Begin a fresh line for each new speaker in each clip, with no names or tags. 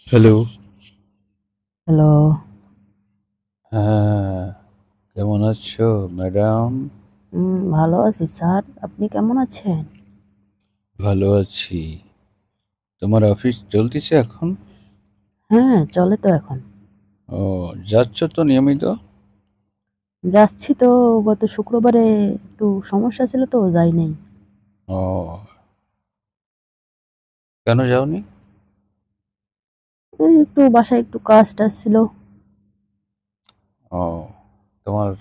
Hello.
Hello.
হ্যাঁ, কেমন আছো ম্যাডাম?
ভালো আছি স্যার। আপনি কেমন আছেন?
ভালো আছি। তোমার অফিস চলতেছে এখন?
হ্যাঁ, চলে তো এখন।
ও, যাচ্ছ তো নিয়মিত?
যাচ্ছি তো। গত শুক্রবারে একটু সমস্যা ছিল তো যাই নাই।
ও, কেন যাওনি?
এই একটু বাসায় একটু কাজ-টাজ ছিল।
ও, তোমার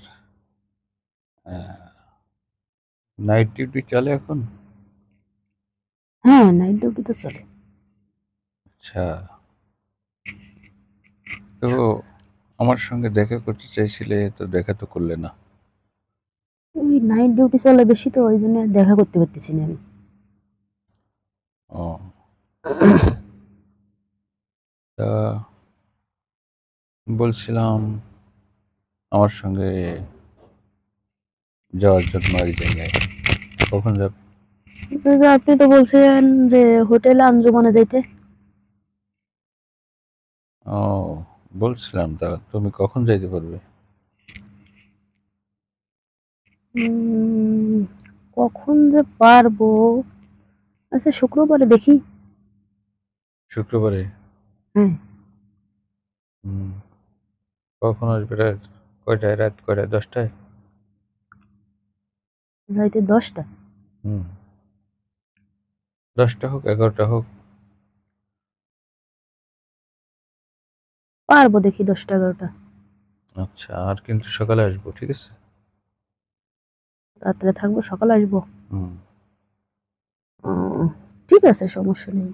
নাইট ডিউটি চলে এখন?
হ্যাঁ, নাইট ডিউটি তো চলে।
আচ্ছা, তো আমার সঙ্গে দেখা করতে চাইছিলে, তো দেখা তো করলে না।
ওই নাইট ডিউটি চলে বেশি তো ওইজন্য দেখা করতে পারতেছি না আমি।
ও, তা বলছিলাম আমার সঙ্গে যাওয়ার জন্য এক জায়গায়। কখন যাবে?
এই যে আপনি তো বলছেন যে হোটেলে আঞ্জুমানে যাইতে।
ও, বলছিলাম, তা তুমি কখন যাইতে পারবে?
উম, কখন যে পারবো? আচ্ছা, শুক্রবারে দেখি।
শুক্রবারে?
হ্যাঁ।
হুম, কখন আসবে? রাত কয়টায়? রাত কয়টায়? 10টায়?
রাইতে 10টা।
হুম, 10টা হোক, 11টা হোক।
পারবো দেখি 10টা 11টা।
আচ্ছা, আর কিন্তু সকালে আসবো, ঠিক আছে?
রাত্রে থাকবো, সকালে আসবো।
হুম,
ও, ঠিক আছে, সমস্যা নেই।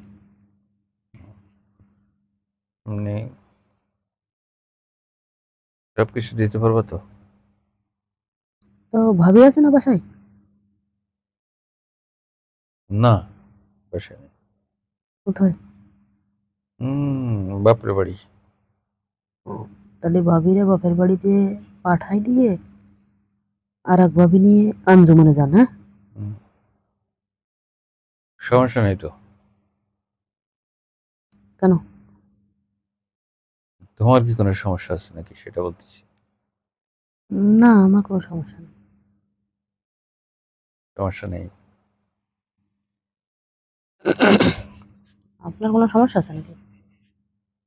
এমনি সব কিছু দিতে পারবো তো?
তো ভাবি আছে না বাসায়?
না, বাসায় নেই।
কোথায়?
বাপরে বাড়ি।
ও, তাহলে ভাবিরে বাপের বাড়িতে পাঠাই দিয়ে আর এক ভাবি নিয়ে আঞ্জুমানে যান, হ্যাঁ?
হুম, সমস্যা নেই তো।
কেন?
তোমার কি কোনো সমস্যা আছে নাকি, সেটা বলতেছি।
না, আমার কোনো সমস্যা নেই।
সমস্যা নেই?
আপনার কোনো সমস্যা আছে নাকি?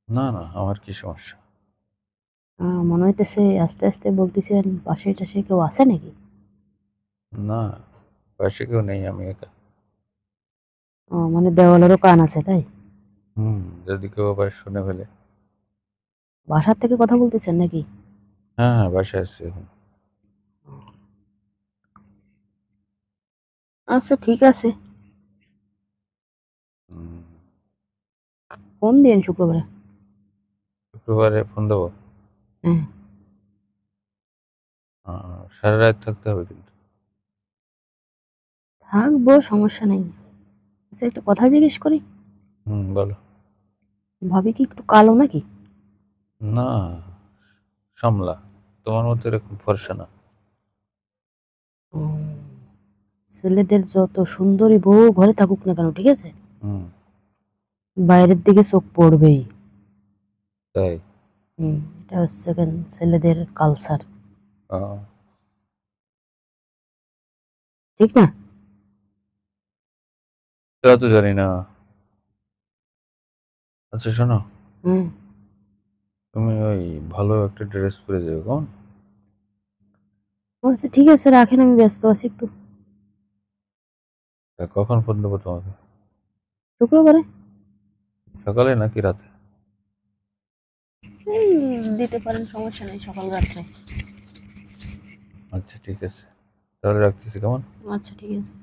না না, আমার কি সমস্যা?
মনে হইতেছে আস্তে আস্তে বলতেছেন পাশে টাশে কেউ আছে নাকি?
না, পাশে কেউ নেই, আমি একা।
মানে দেওয়ালেরও কান আছে তাই?
যদি কেউ আবার শুনে ফেলে।
বাসার থেকে কথা বলতেছেন নাকি?
হ্যাঁ হ্যাঁ, বাসায় আসছি এখন।
আচ্ছা, ঠিক আছে।
হুম,
ফোন দিন শুক্রবারে।
শুক্রবারে ফোন দেবো?
হ্যাঁ।
সারা রাত থাকতে হবে কিন্তু।
থাকবো, সমস্যা নেই। আচ্ছা, একটা কথা জিজ্ঞেস করি।
বলো।
ভাবি কি একটু কালো নাকি?
না, সামলা, তোমার মতো এরকম ফর্সা না।
উম, ছেলেদের যত সুন্দরী বউ ঘরে থাকুক না কেন, ঠিক আছে,
হুম,
বাইরের দিকে চোখ পড়বেই।
তাই?
এটা হচ্ছে ছেলেদের কালচার,
আহ,
ঠিক না?
তা তো জানি না। আচ্ছা শোনো,
হুম।
তুমি ওই ভালো একটা ড্রেস পরে যাও কেমন?
আচ্ছা, ঠিক আছে, রাখেন, আমি ব্যস্ত আছি একটু।
তা কখন ফোন দেবো তোমাকে?
শুক্রবারে।
সকালে নাকি রাতে?
দিতে পারেন, সমস্যা নেই, সকাল রাত্রে।
আচ্ছা ঠিক আছে, তাহলে রাখতেছি, কেমন?
আচ্ছা, ঠিক আছে।